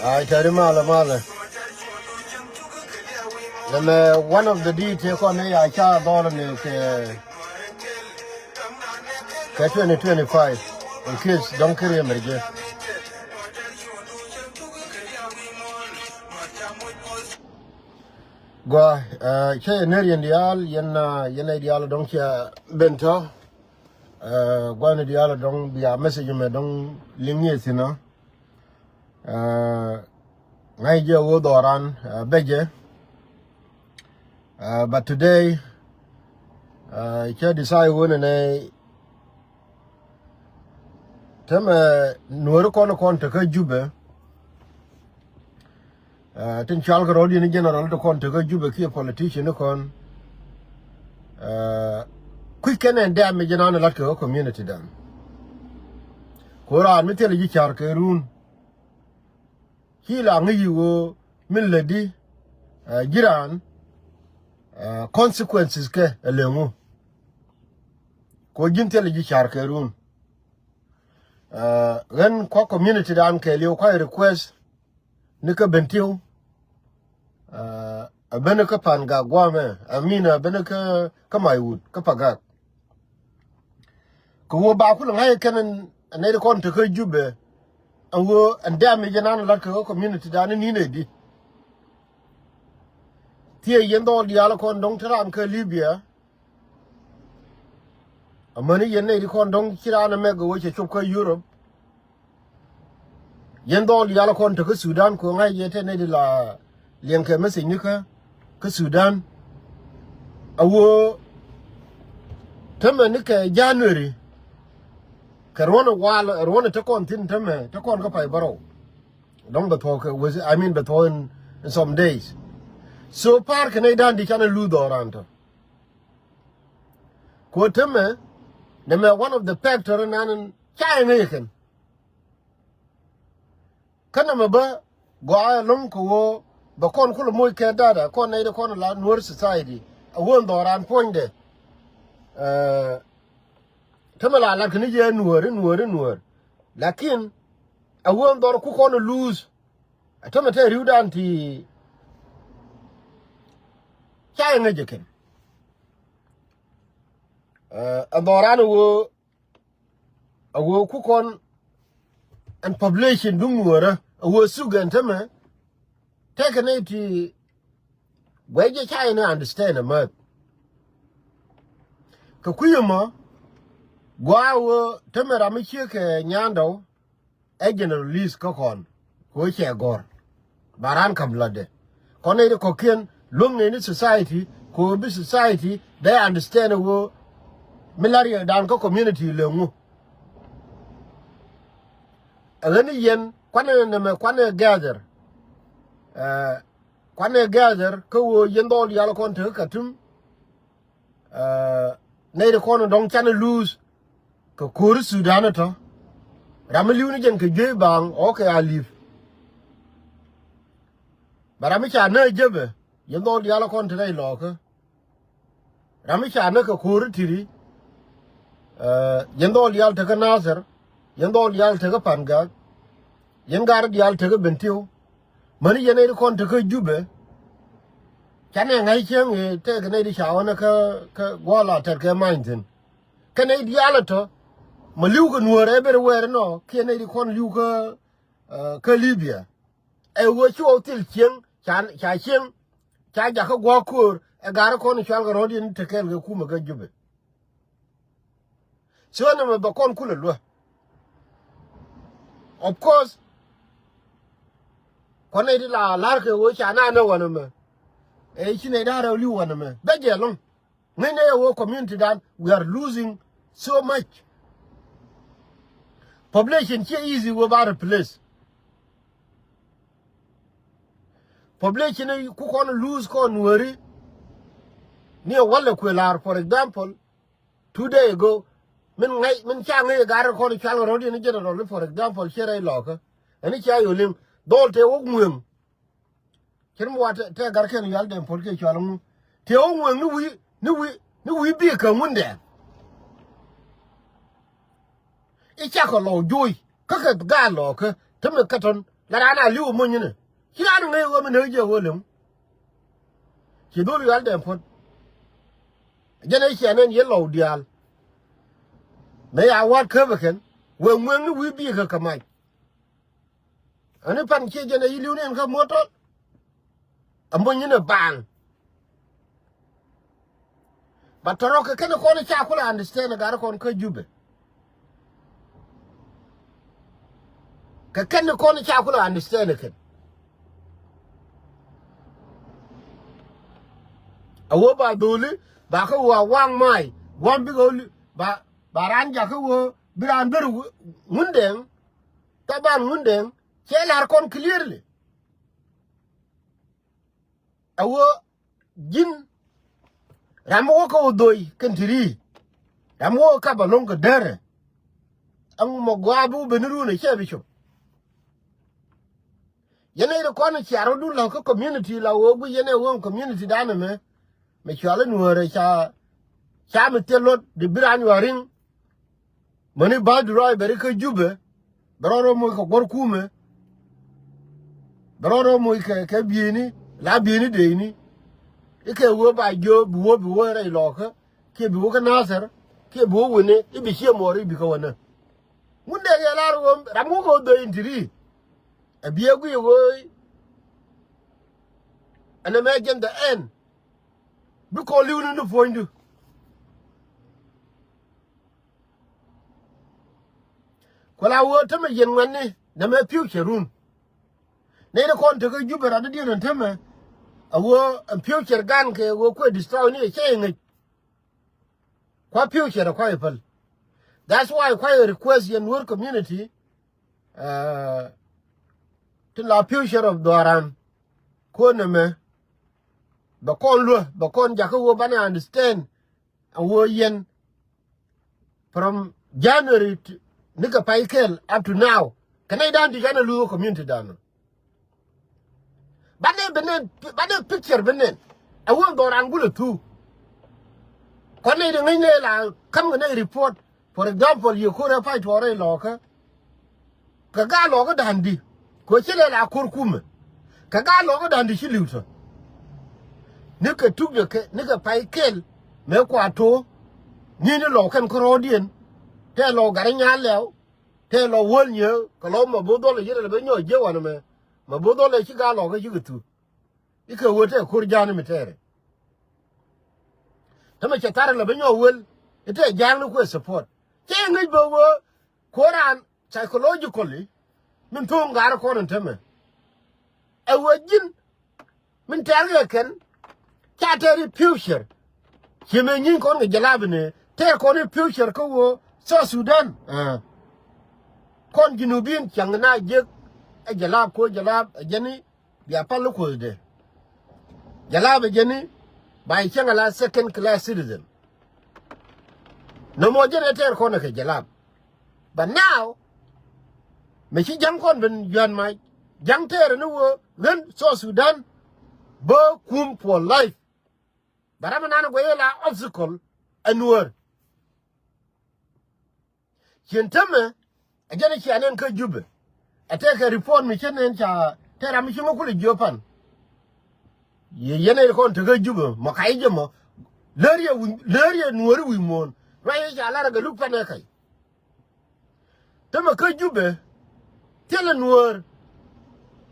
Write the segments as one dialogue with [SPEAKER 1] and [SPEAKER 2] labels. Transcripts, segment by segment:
[SPEAKER 1] I tell you, Mala. One of the details on the I can't borrow is 2025. In case don't carry a major. Go, Nerian Dial, Yena Dial don't care Bento. Guana Dial don't be a message me don't limit, you know. Niger Wodoran, Beje. But today, I can't decide when and I tell me Nuer kon take a jube. Tin chalga rodi in general to kon take a jube key politician kon. Quick and damage an like community done. Kora admit you charke roon. Hila you min lady Giran. Consequences ke elemu ko gintel ji charke room ren ko community dan ke liu ko request ni ka bentiu abene ka panga gwame amina abene ka kamayud ka paga ko wo ba ku ngai kenen ne ko to ka jube awo andame janan la ka community dan ni ne di Tia yendo diala kon dong tiran ke Libya. Amani yenne di kon dong tiran mega wo che chop Europe. Yendo diala kon to Sudan ko ngai yete ne di la lien ke mesi nika ke Sudan. Awo teme ni ke January. Karwana wala rwana ta kon tin teme ta kon ka pai baro. Dong the talk was in some days. So far Canadian di channel ludo around. Quoteme, name one of the factor and China yakin. Kanamaba go along ko ba kon kulo moy ke dada kon ne kon la Nuer society. A won do ran point de. Tamala la kini je Nuer. Lakin a won do ku kon lose. Atamate riudanti China jikin. Adorano wo kukon and population dungwara wo sugan tama take an 80 where you China understand a map. Kakuyama Gwa Tamara Michike Nyando a general release kokon, which I gor. Baran kam blood. Conade cocaine. Long in society, could be society, they understand a war malaria down community long. And then yen, quane gather. Quane gather, co yendo yalacon to Katum. Native corner don't channel lose. ka kor Sudan to ramaliu ni jen ke je bang okay alif barami cha na jebe yendo diala kon trai lo ka rami cha na ka kor tiri yendo dial ta ka nasar yendo dial ta ka panga yengar dial ta ka bentiu mani yene kon ta ka jube chane ngai cheng e te ka ne di shawana ka gola ta ka mainten ka ne diala to maliu ka Nuer everywhere no ke ne di kon liu ka Libya e wo chu til cheng cha cheng cha ja ka gwa kur e gar kon chal ga rodin te kel ga kuma ga jube so na me ba kon kula lo of course kon ne di la lar ke wo cha na wana me e chine da ra liu wana me be je long ne wo community dan we are losing so much population here easy about a place population ku kon lose kon worry ni wala ku lar for example 2 days ago min cha ngai gar kon chal rodi ni general for example shere loka ani cha yolim dolte ok muen kirmo wata te gar ken yal dem por ke chalum te ok muen ni wi bi ka munde e cha ko lo joy ka ga lo ka teme katon la rana liu mun ni kira ngai wo min je wolum ki dole yal dem por jene chenen ye lo dial me ya wat ka beken we mwen wi bi ka kamai ani pan ke jene yilu ne ka moto ambo nyine bang batoro ka ken ko ne cha kula understand ga ko ka jube ka ken ko ne cha kula understand ken awo ba dole ba ka wa wang mai wan bi go ba ran ja ka wo biran ber munden taban munden ke lar kon clearly awo jin ramo ko doi kentiri ramo ka balon ko dere an mo gwabu benuru ne che bicho yene ro kon chiaro du la ko community la wo bu yene won community dana me chala Nuer cha me telot de biran warin mani ba durai beri ka jube beroro mo ko gor kume beroro mo ke bieni la bieni de ni ike wo ba jo buwo re loka ke buwo ka nasar ke buwo wone ibi che mori bi ka wona munde ya la ro ramu ko do intiri e biegu wo ana me agenda en bi ko liwnu no fondu kola wo tama yen wanne na me future run ne da kon to ga jubara da dinan tama awo future gan ke wo ko destroy ni che ngi kwa future kwa ifal that's why kwa request yen work community to la future of doran ko ne me ba kon ja ko wo bana understand awo yen from January to nika paikel up to now kanai dan di gana lu community dan bane picture benen awon doran gulu tu konai de ngai ne la kam ne report for example you could have fight ore loka kaga loka dandi ko chile la kurkume kaga loka dandi chiluto nika tugje ke nika paikel me kwato ni lokan krodien te lo garanya lew te lo wolnye ko lo ma bodo le yele be nyo je wana me ma bodo le chi ga lo ga yitu ike wote kur jani mitere tama che tar le be nyo wel ite jang ko support che ngi bo wo koran psychologically min to ngar ko ran tama e wajin min targa ken cha teri future che me nyin ko ngi jalabne te ko ni future ko wo so Sudan kon jinubin changna je jalab ko jalab jeni biya palu ko de jalab jeni bai changala second class citizen no more generator corner ke jalab. But now, me chi jam kon ben yuan mai, jam tere no wo, then so Sudan, bo kum for life. But I'm an obstacle, and Nuer. Chintame, a generation and Kajube. I take a report, me chen and cha, tell me Chimokuli Jopan. Ye kon to go Juba, Makaijamo, Luria Nuer we mourn, right? A lot of the look panakai. Tama Kajube, tell a Nuer,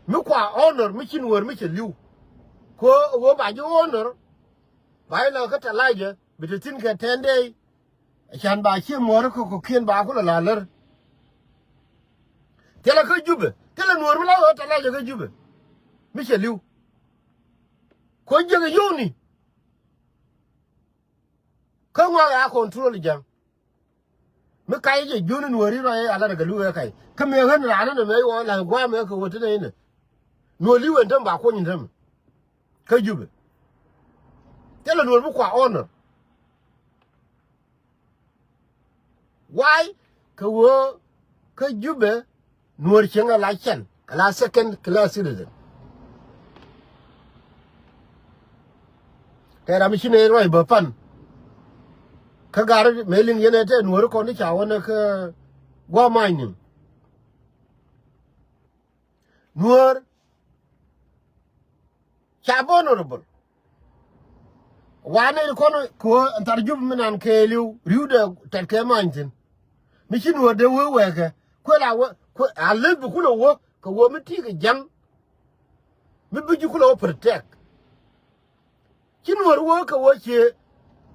[SPEAKER 1] Mukwa honor, Michin were Michel you. Go by your honor, by a got Elijah, but the thing get 10 days. Shan ba chi mo ko kien ba ko la ler tela ko jube tela nuor la o tela ko jube michelu ko je yoni ko wa ya control jam me kai je junu nuori ro ya ala ga lu ya kai ka me han ra na me wo la gwa me ko wote ne no li wen tan ba ko nyin tan ko jube tela nuor bu kwa honor. Why? Ka Jube Nuer Chenga Lachen, a second class citizen. There are missionary right, Bapan. Kagar mailing Yenete, Nuer Konicha, one go mining. Nuer Chabonorable. One and Tarjubman and Kalu, Ruda, Take Mountain. Mission were the worker. I live the cool work, a woman take a jam. Maybe you could protect. You know, work a work here.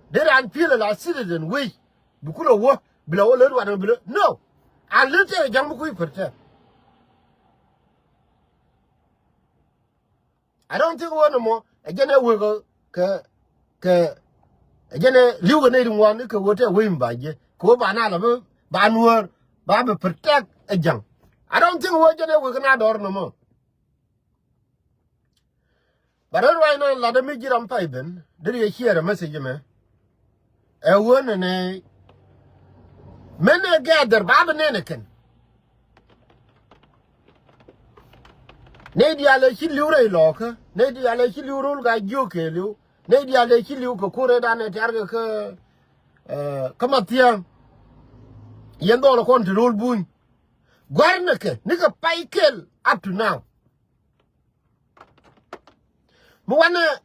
[SPEAKER 1] They don't feel like citizen. We could work below a little one below. No, I live there a jam we protect. I don't think one more. Again, I will go. Again, you need one, you could water win by ye. Go banana. Banwer, Baba protect a junk. I don't think we're gonna door no more. But I know let me get on piping. Did you hear a message, man? A one and a many gather Baba Nanakin. Nadia let you lure locker, Nadia let you rule guy joke you, Nadia let you cook down at Targa. Come up here. Yendo lo kon rule bun gwarnake nika paikel up to now muwana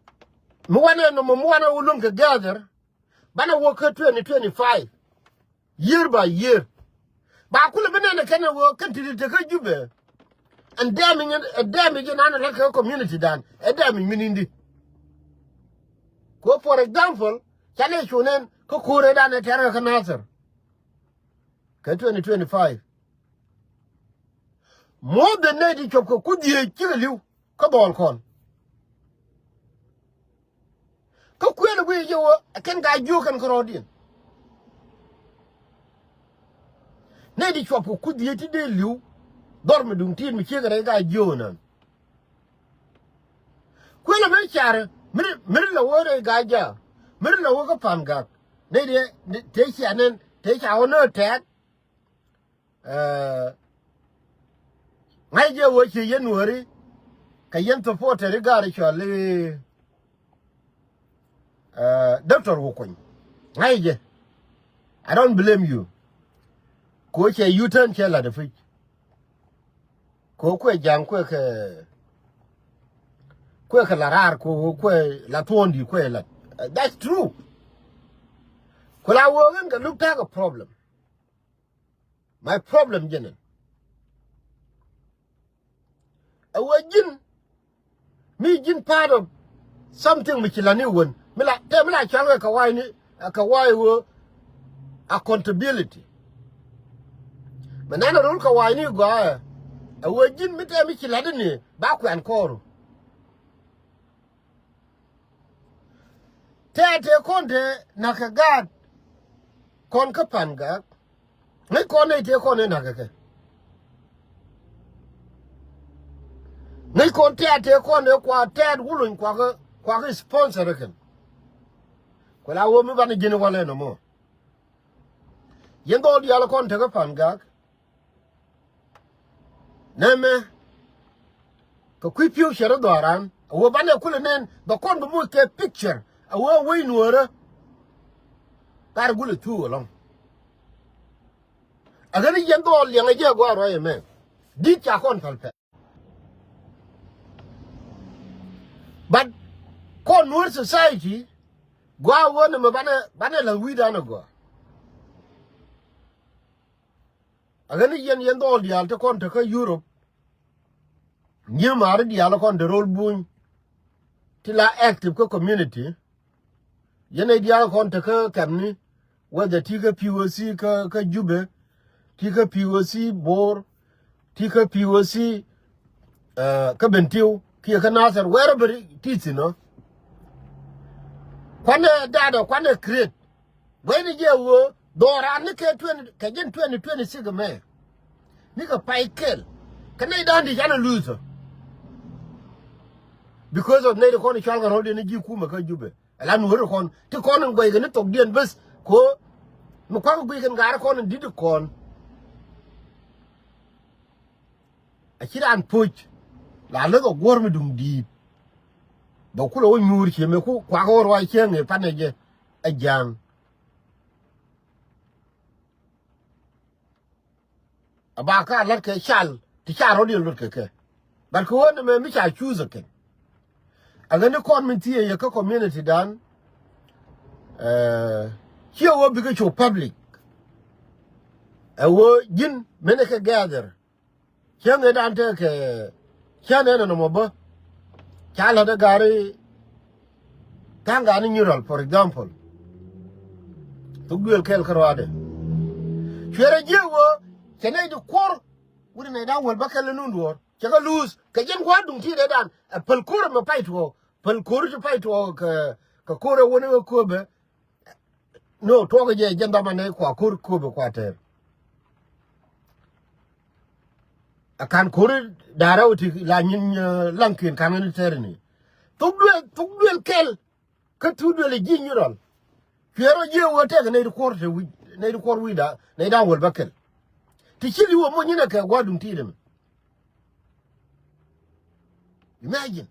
[SPEAKER 1] no muwana ulunga gather bana work 2025 year by year ba kula benene kana wo kanti de ka jube and damage in another community dan a damage minindi ko for example chale chunen ko kure dan e terra kanasar 2025. More than 90 choko could ye kill you? Come on, con. Go queer away you I can guide you can go in. 90 choko could ye today you? Dormidum teen me chicken and guide you none. Quilla me char, middle of water guide ya. Middle of work upon gag. They take you and then take our no tag. Ngai je wo chi yen wori ka yen to pote regard chole doctor wo kun ngai je I don't blame you ko che U-turn che la de fi ko jang ko la rar ko la tondi ko la that's true ko la wo ngan ka look take a problem. My problem, Jenny. A wajin, me jin part of something which is a new one. Me like changa kawaii wo accountability. Manana rule kawaii ni go a wajin me tell me chiladini back and koro. Te konde nakagad kon kapanga. Ngai kone te kone nakake. Ngai kon te kone kwa ted wulun kwa sponsor ken. Kwa la wo mi bana jini wale no mo. yen do dia la kon te ga pan gak neme ko kwi piu shere doran wo bane kule nen ba kon bu mu ke picture wo we nuora tar gule tu long agani yen do le nge go ro yeme di cha kon palpe but kon Nuer society go wona me bane la wida na go agani yen do dia te kon te ka Europe ni mari dia la kon de rol bun ti la active ko community yene dia kon te ka kamni whether ti ka POC ka jube ti ka POC bor ti ka POC ka bentiu ki ka nasar wherever it no kwane dada kwane create when je wo dora ni ke 20 ka jen 2026 me ni ka paikel kana dandi jana loser because of need kon chalga rode ni ji kuma ka jube ala Nuer kon ti kon ngoy ga ni tok dien bes ko mu kwa gui kan gar kon di kon akira an puch la le go gor mi dum di ba ku lo nyur che me ku kwa go ro che nge paneje ajang abaka lar ke chal ti cha ro di lut ke bar ko wona me mi cha choose ke agane kon min ti ye ka community dan here wo bi ko public wo jin mene ka gather chenge dan te ke chane no mo ba chala da gari tanga ni neural for example to duel kel karwade chere jewo chene de kor wuri ne dan wal bakal nunduor chega lose ka jen kwa dum ti de dan pel kor me paito pel kor ti paito ka kor woni ko be no to ga je jenda mane kwa kor ko be kwa ter akan kore darawti la nyin lankin kamen terni tugduel kel ka tudel jinyural fiero je wote ne korte wi ne kor wida ne da wol bakel ti chili wo mo nyina ka gwadum tidem imagine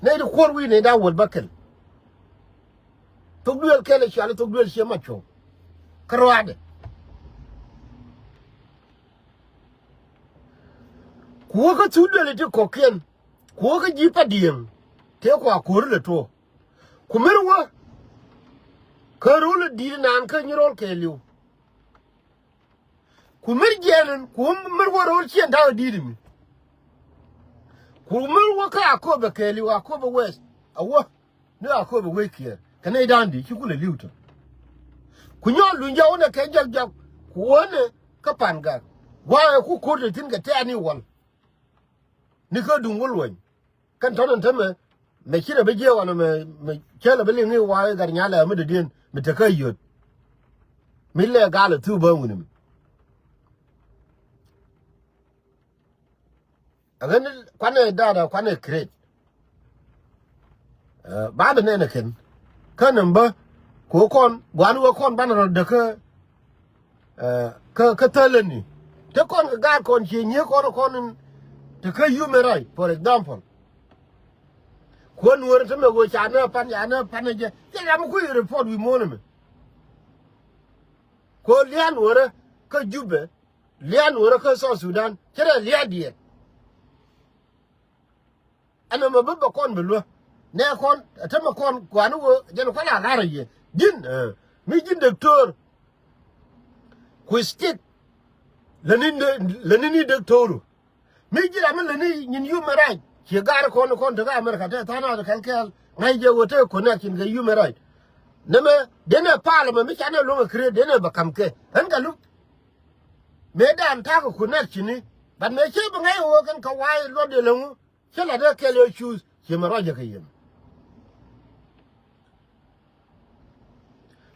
[SPEAKER 1] ne kor wi ne da wol bakel tugduel kel chala tugduel shemacho karwade ko ka tudele te koken ko ka jipa diem te ko akor le to kumerwa karul di nan ka nyirol ke liu kumer jenen kumerwa rol chen da di mi kumerwa ka akobe ke liu akobe west awo ne akobe we kier kana dandi ki kule liu to kunyo lunja ona ke jag kuone ka panga wa ku ko de tin ga tani wal ni ko dum wolwen kan tonon tame me kira be je wana me kela be lingi wa gar nyala me de din me takayyot mille gala tu ba ngunim agan kwane dada kwane create ba da ne ken kanan ba ko kon gwanu wa kon banaro de ka talani te kon ga kon chi nye kon to ka human right for example ko Nuer to me go chana pan je ya mo ku report wi mo ne ko lian Nuer ka jube lian Nuer ka so Sudan kere lia die ana mo ba kon belo ne kon ta ma kon kwanu wo je ko la la ye jin mi jin doctor ku stick lenini doctor mi jira min leni nyin human right ke gar kon daga America ta tana da kalkal ngai je wote connection ga human right neme dene parliament mi kana lo ngre dene ba kamke an ga lu me dan ta ko connection ni ban me ke ba ngai wo kan ka wai lo de lu ke la da ke le choose ke ma raja kayen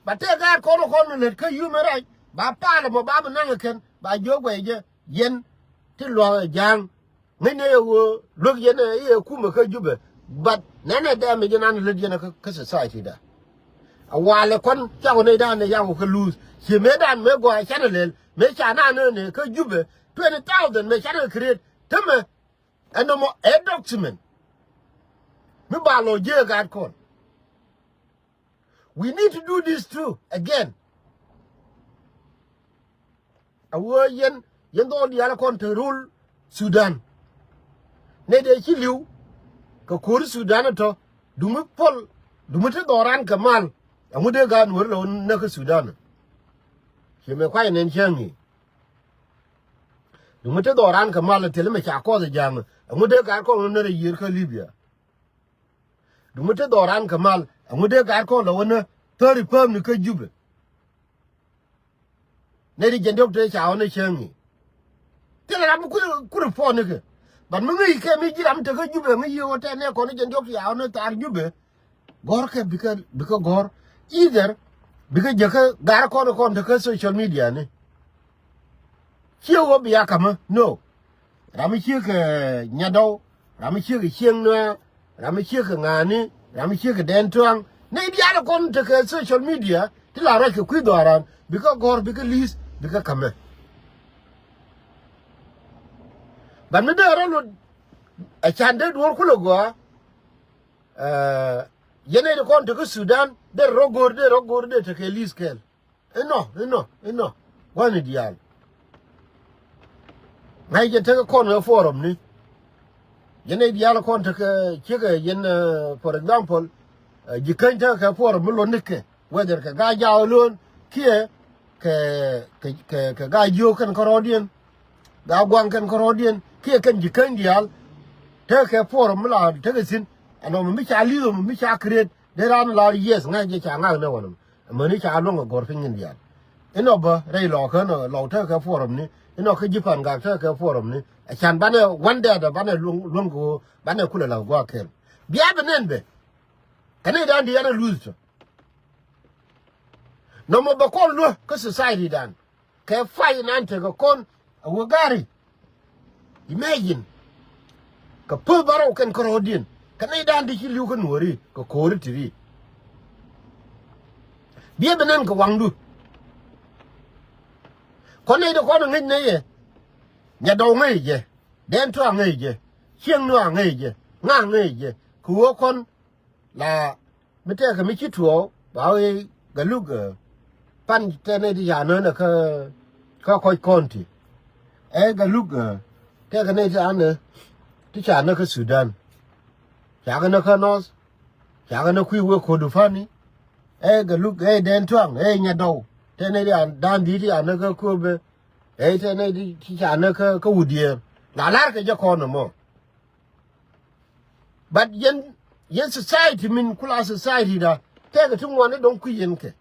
[SPEAKER 1] ba te gar kon le ka human right ba parliament ba ba nan ken ba jogwe je yen ti lo jang ngene wo log yene ye kuma ka jube but nana da me jana le jana ka society da a wale kon chawo ne dan ne yang ko lose she me dan me go channel me chana ne ko jube 20,000 me channel create teme and no a document me ba lo je ga kon. We need to do this too again. Awo yen do di ala kon to rule Sudan. Ne de chi liu ko kur Sudan to dumu pol dumu te doran kamal amude ga Nuer lo na ko Sudan. Che me kwa nen changi. Dumu te doran kamal te le me cha ko de jam amude ga ko no ne yir ka Libya. Dumu te doran kamal amude ga ko lo na tori pam ni ka jube. Ne di jendok te cha ne changi. Te la mu ku fo ne ke. But me ngi ke mi jiram te ka jube mi yo te ne ko ne jendok ya ne tar jube. Gor ke because gor either because jaka gar ko te ka social media ne. Chiu wo biya kama no. Rami chiu ke nyado, rami chiu ke chieng no, rami chiu ke ngani, rami chiu ke den tuang. Ne biya ko te ka social media ti la ra ke ku doran because gor because list because kama. But me there no a chande do ko logo yene de kon to Sudan de rogorde to ke liskel no one dial ngai je te ko no forum ni yene dial kon to ke chege yen for example jikan ta ka forum lo nike whether ka ga ja lon kie ke ga yo kan korodien ga gwang kan korodien kie kan jikan dial te ke forum la te ke sin ano mi cha liyo mi cha create de ran la yes nga je cha nga ne wonum mani cha lo ngor fin india eno ba rei lo ka no lo te ke forum ni eno ke jipan ga te ke forum ni a chan bane one day da bane lung go bane kula la go ken bia benen be kane dan di yana lose no mo ba kon lo ka society dan ke fai nan te ko kon wo gari imagine ka pu baro ken korodin kana dan di liu ko Nueri ko kori tiri bia benen ko wangdu kone do ko ngi ne ye nya do ngi je den to ngi je chieng no ngi je nga ngi je ku kon la mete ka mi chituo ba we ga lu ga pan tene di ya no na ka ko konti e ga lu ga te ka ne ja ne ti cha na ka Sudan ya ga na ka nos ya ga na ku we ko du fani e ga lu ga den tuang e nya do te ne ya dan di ya na ka ko be e te ne di ti cha na ka u die la la ka ja ko no mo but yen society min kula society da te ga tun wani don ku yen ke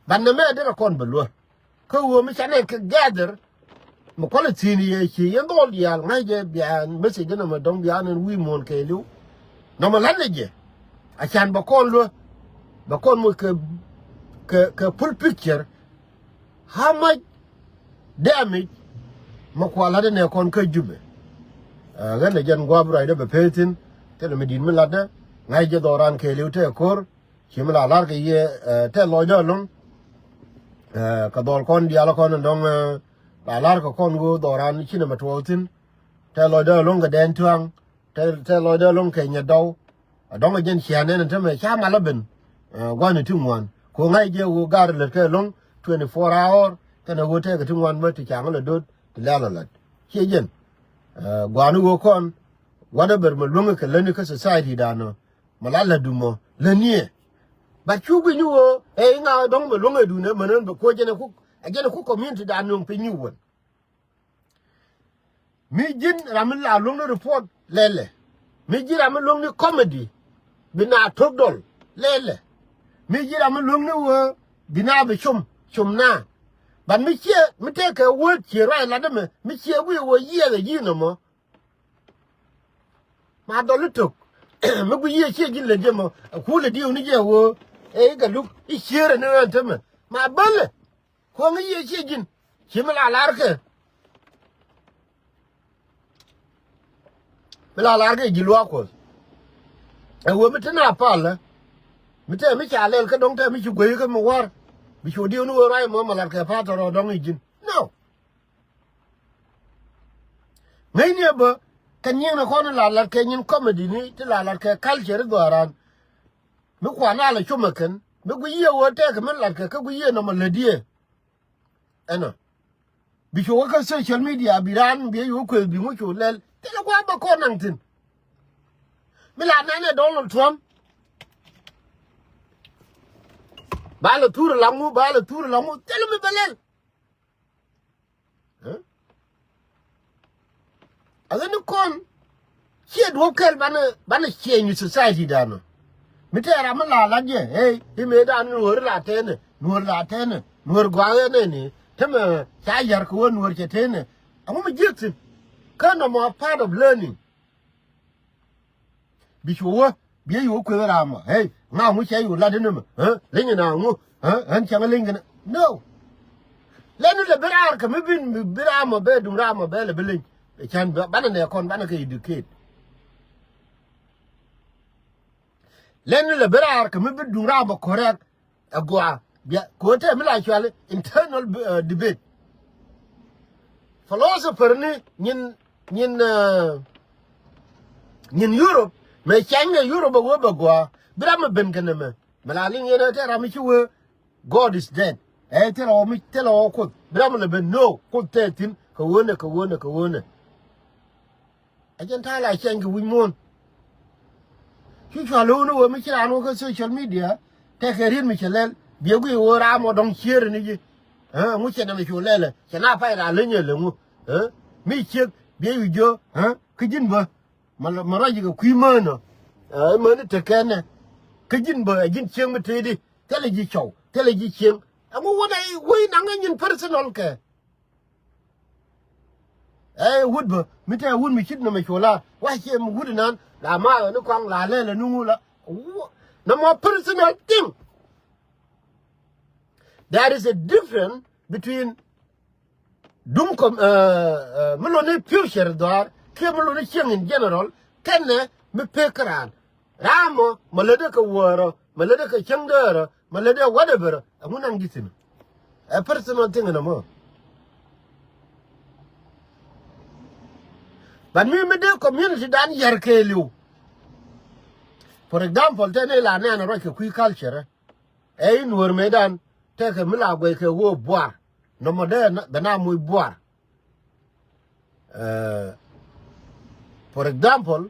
[SPEAKER 1] ban na me da kon belo ko wo mi cha ne ka gather mo ko ti ni ye chi yen do ya ngai je bia message na mo don bia nan wi mon ke lu no mo lan je a chan ba kon lo ba kon mo ke full picture how much damage mo ko la de ne kon ka jube ga ne jan gwa bra de be petin te le medin mi la de ngai je doran ke lu te kor chi mi la lar ke ye te lo jo long ka dol kon dia la kon dong la lar ko kon go doran chi ne ma to tin te lo jo long ga den tuang te lo jo long ke nya do dong jen xian ne te me cha ma la ben gwa ni tu mon ko ngai je wo gar le ke long 24 hour te ne go te ga tu mon ma ti chang le do ti la la chi jen gwa nu go kon whatever mo lunga ke leni ka society da no malala du mo lenie ba chu bi nu o e nga dong mo lunga du ne manen ba ko jene ku community da no pe nu won mi jin ramil la lunga report lele mi jin ramil lunga comedy bina togdol lele mi jin ramil lunga wo bina be chum na ba mi che mi te ke wo che ra la de mi che wi wo ye le yin no mo ma do lutuk me bu ye che gin le demo ku le di ni je wo e ga luk I chere ne ante me ma balle ko ngi ye che gin che me la lar ke me la lar ke gilwa ko e wo me tena pala mi te mi cha le ka dong te mi chu gwe ka mo war bi chu di nu rai mo ma la ka pa to ro dong yin no ngai ne ba kan yin na ko na la ka yin comedy ni te la ka culture do ran mi kwa na la chu ma kan mi gu ye wo te ka min la ka gu ye na ma le die ana bi chu ka social media bi ran bi yu ko bi mu chu le te la kwa ba ko nang tin mi la na ne Donald Trump ba la tour la mu tell me belel aga no kon che do kel bana change society dano mi te ra ma la je hey hi me da nuor la tene nuor gwa ne ni teme cha yar ko nuor che tene amu mi jit kind of more part of learning bi chuwa bi yu ko ra ma hey na mu che yu la de no le na mu an changa linga no lenu le berar ka mi bin birama be dum rama be le bilin e chan bana ne kon bana ka educate lenu le berar ka mi bin dum rama correct agwa ya ko te mi la chwale internal debate philosopher ni nyin Europe me changa Europe wo bagwa birama ben kana me malalin yena te rami chuwe God is dead. Tell all me, tell all could. Bramble be no, could tell him, Kawana. I can't tell I can't win more. You shall know what Michel on social media. Take a real Michel, be a way or arm or don't hear any. Much of Michel, can I find a linear? Me check, be you, Joe, Kajinba, Marajigo Quimano. Money to can. Kajinba, I didn't check my teddy. Tell a G show. Tell a G chim. And what I win an personal care. Would be, Mita would me kidnap me chola. Why him wouldn't on La Ma no Kong La Lela Nula. No more personal thing. There is a difference between Dumcom Melone Future door, Camelone Ching in general, Kenne me pekaran. Ramo, Maledaka Waro, Maledaka Changara. Malada whatever, I wouldn't get him. A personal thing no more. But me the community done yarkelu. For example, Tenela Nana like a quick culture. Nuer Medan take a mila wake a war bois. No more than the name we bois. For example,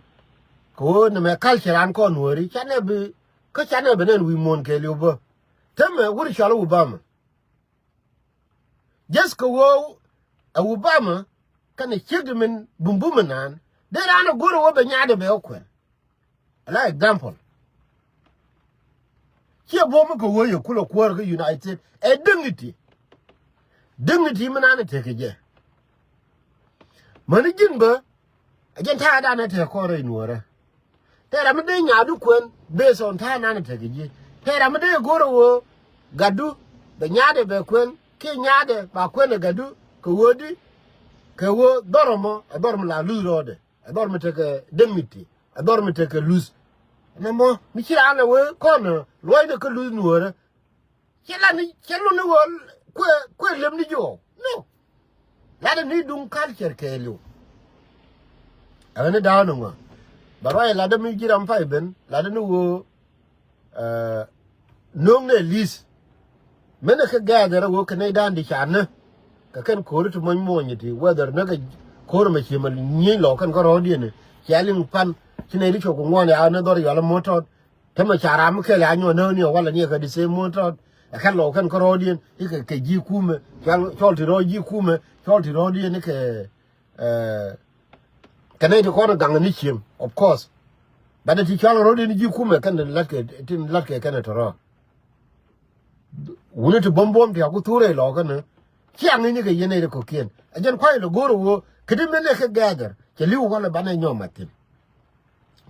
[SPEAKER 1] go in my culture and conwori can be Kachana Benen we mon Keluba. Tell me, what shall Obama? Just go a Obama can a children boom boomanan. They are not good over Yada Belquen. Like example. Here, Boma go away, you could acquire United a dignity. Dignity, man, take a year. Money Jimba, I get tired on a quarter in water. There am a day I do quen based on time and take a year. Here am a day go to war, Gadu, the Yade Bequen, King Yade, Baquena Gadu, Kawodi, Kawo, Doromo, a dormla lose order. I don't me take a dignity. I don't me take a loose. No more, Michel Anna will corner, Lloyd could lose Nuer. Chelano, quite limb the jaw. No. Let a need doom culture, kill you. I went down on one. But I let me get on 5 ben, let no no lease. Many can gather a work and down the channel. I can call it to my money, whether another Cormachim and Nilo can go audience. Yelling fun, Chinelicho one another yellow motor. Tamacharam Kelano, no, while near the same motor. A hello can go audience, you can G. Kume, Chalty Roy Kume, Chalty audience. Can I call a ganganicium, of course. But the teacher already in Kume can let it in lucky canata. Wouldn't to bomb the Aguture logan? Chiang in the Yenna cocaine. I just quite a go to war, could you make a gather? Tell you one about your matin.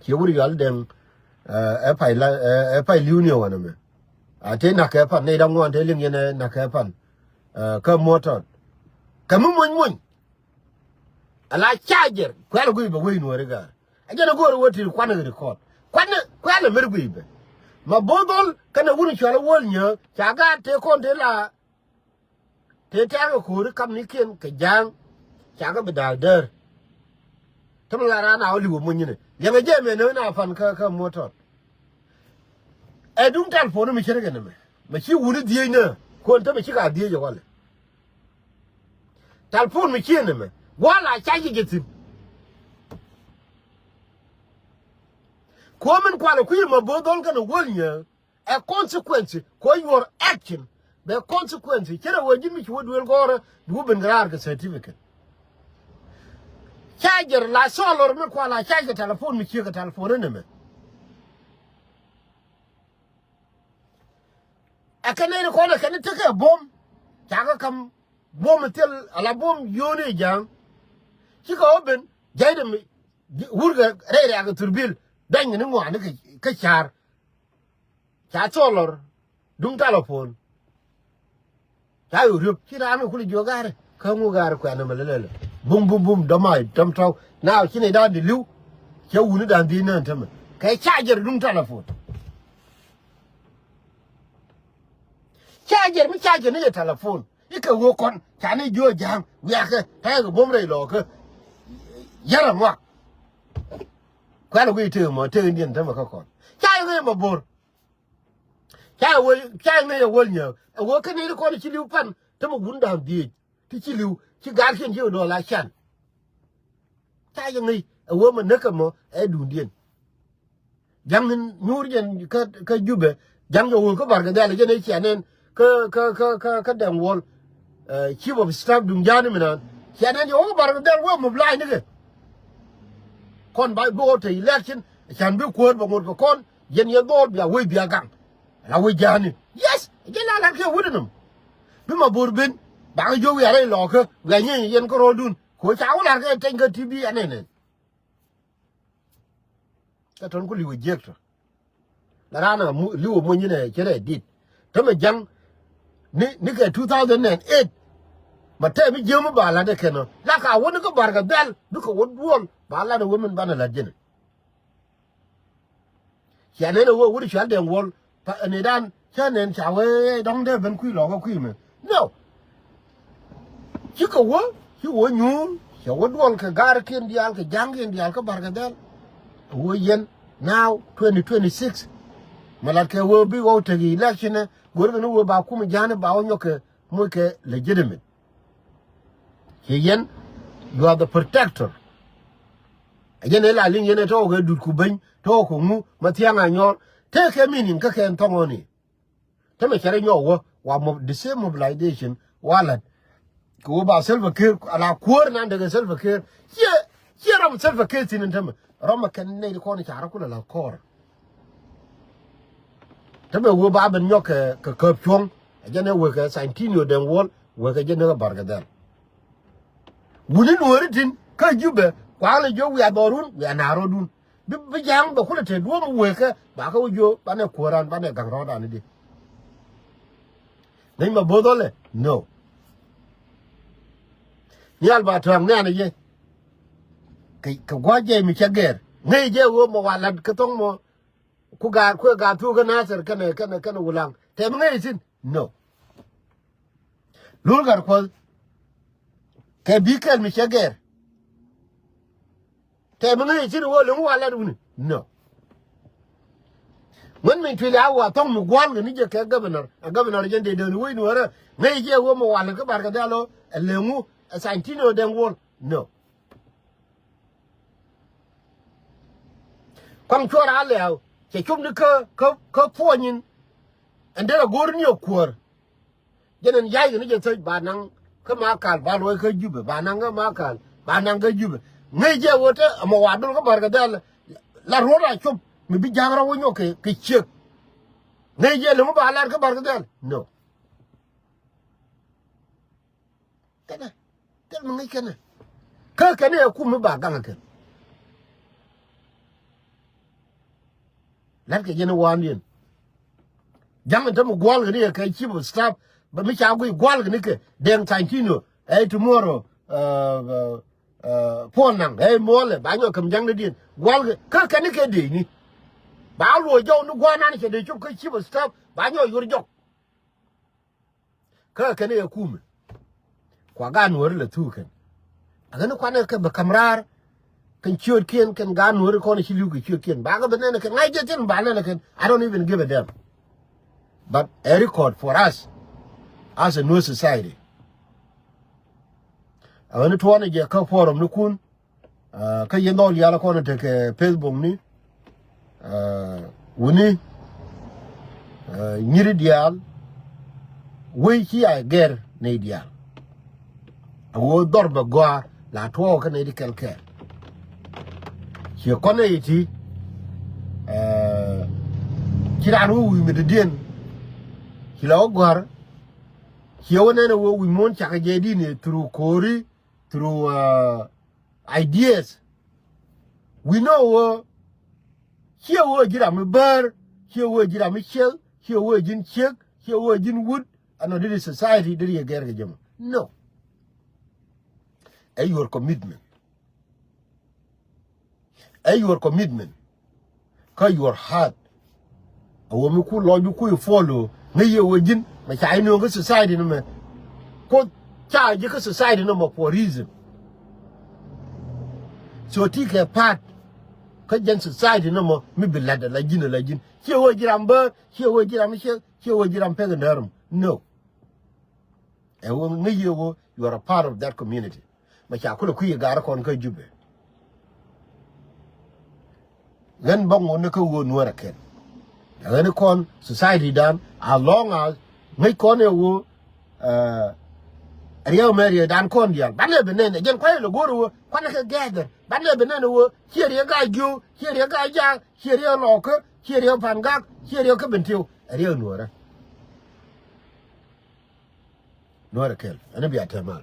[SPEAKER 1] You would yell them a pilunion one of me. I take Nakapan, they don't want telling in a Nakapan. Come motor. Come on. I like charger, quite a good away no regard. I gotta go to what you want to record. Quite a little bit. ma bodol kana wuni chala wol nya chaga te kon te la te ta ko kam ni ken ka jang chaga bidal der tam la rana oli wo munyine yanga je me no na fan ka motor e dum tal fo no mi chere gane me ma chi wuri die na ko ta me chi ka die je wala tal fo mi chere me wala chaji getin ko men kwala ku ma bodol kana wol nya a consequence ko your action the consequence kira wajin mi wodu wel gore du ben grar ka certificate charger la solar mi kwala charger telephone mi ka telephone ne me akane ko na kan take bom kaga kam bom tel ala bom yone jang kika oben jayde mi wurga rere aga turbil dan ni ngwa ni ka char cha solar dum telephone ta yurup kira mi kuli jogare ka mu gar ko na malele bum bum bum damai tamtaw na kine da di liu ke wuni dan di nan tama kai charger dum telephone charger mi charger ni telephone ika wo kon tane jo jam ya ka ta go bom re lo ka yara wa kwa lo ite mo te ndien tama ka kon charger mo bor cha ne wol nya wo ka ne ko ni liu pan tama gunda di ti liu ki gar ken je do la chan ta yang ni wo man ne ka mo e du ndien jang nur jen ka jube jang yo ko bar ga dale je ne chanen ka dan wol chief of staff dum jani mina chanen yo bar ga dale wo mo blai ne kon ba go to election chan bi ko ba mo kon yen ye do bia we bia gang la we jani yes je la ke wudunum bi ma burbin ba jo wi are lo ke ga nyen yen ko rodun ko cha wala ke ten ka tv anene ka ton ko liwe jekto la rana liwo mo nyine kere dit to me jang ni ke 2008 ma te mi jemu ba la de keno la ka woni ko barga dal du ko won ba la de women bana la jene ya ne wo wuri chal den wol pa ne dan chanen chawe dong de ben kui lo ko kui me no chiko wo nyun ya wo duol ka gar ken dial ka jangin dial ka barga dal wo yen now 2026 malat ke wo bi wo tagi election gorbe no wo ba kuma jani ba wonyo ke mo ke legitimate yen you are the protector again ela lin yen to ga dur ku ban to ko mu matianga nyor te ke minin ka ken tongoni te me kere nyo wo wa the same mobilization wallet ko ba selva ke ala kuor nan daga selva ke ye ram selva ke tin tama roma kan ne ko ni chara kula la kor tama wo ba ben nyok ka pyong ajane wo ka santinio den wol wo ka jene ga bargadal bunin woritin ka jube kwale jo wi adorun wi anarodun bi jang ba kula te do mo wo ka ba ka wo ba ne koran ba ne gangro da ni di nei ma bodole no yal ba tang ne ane ye ka gwaje mi chager nei je wo mo wala ka tong mo ku ga tu ga nasar kana wulang te mo ngai sin no lul gar ko ke bikel mi chager te mo ngai sin wo lu wala du no when mi twila wa tong mu gwal ni je ka governor je de ni wo ni wara ngai je wo mo wala ka bar ga dalo lengu Santino den wol no kwam chora ale ke chum ni ka ponin andera gorni okur jenen yayi ni je sai banang ka makal ba lo ka jube banang ka makal banang ka jube ngai je wote mo wadul ka barga dal la rola chum mi bi jagra wonyo ke chek ngai je le mo ba lar ka barga dal no kada tel mo ngai kana ka kana ku mi ba ganga ke lan ke jene wanin jam ta mo gwal ni ke chief of staff ba mi cha go gwal ni ke den Santino tomorrow pon nang mole ba nyo kam jang de din gwal ka ni ke de ni ba lo jo nu gwa na ke de chu ke chi stop ba nyo yor jo ka ne ku me kwa ga Nuer le tu ken aga ne kwa ne ke ba kamrar kan chiot kien kan ga Nuer ko ne chi lu ke chiot kien ba ga bene ke ngai je tin ba ne ke I don't even give a damn but a record for us as a new society aga ne to ne je ka forum nu kun ka yendo ya la ko ne te ke Facebook ni wuni nyiri dial we chi a ger ne dial awo dorba gwa la to ka ne di kelke chi ko ne iti kiranu wi mi de den chi la gwar chi wona ne wo wi mon cha je di ne through kori through ideas we know here wo jira me bar here wo jira me shell here wo jin check here wo jin wood and this society there you get jam no your commitment your commitment ka your heart awo mi ku lo ju ku follow ngi wo jin ma chai no ga society no me ko cha ji ka society no mo for reason so take a part ka jen society no mo mi bi la jin che wo jiram ba che wo jiram che wo jiram pe ndarum no e wo ngi wo you are a part of that community ma cha ku ku ga ra kon ka jube gan ba ngo ne ka wo Nuer ken gan kon society dan as long as ngi kon e wo Real Mary dan kon dial banle benen gen kwai lo goro kwana ka gather banle benen wo chieri ga ju chieri ga ja chieri lo ko chieri pangak chieri ka bentiu Real Nuer kel ana bi atama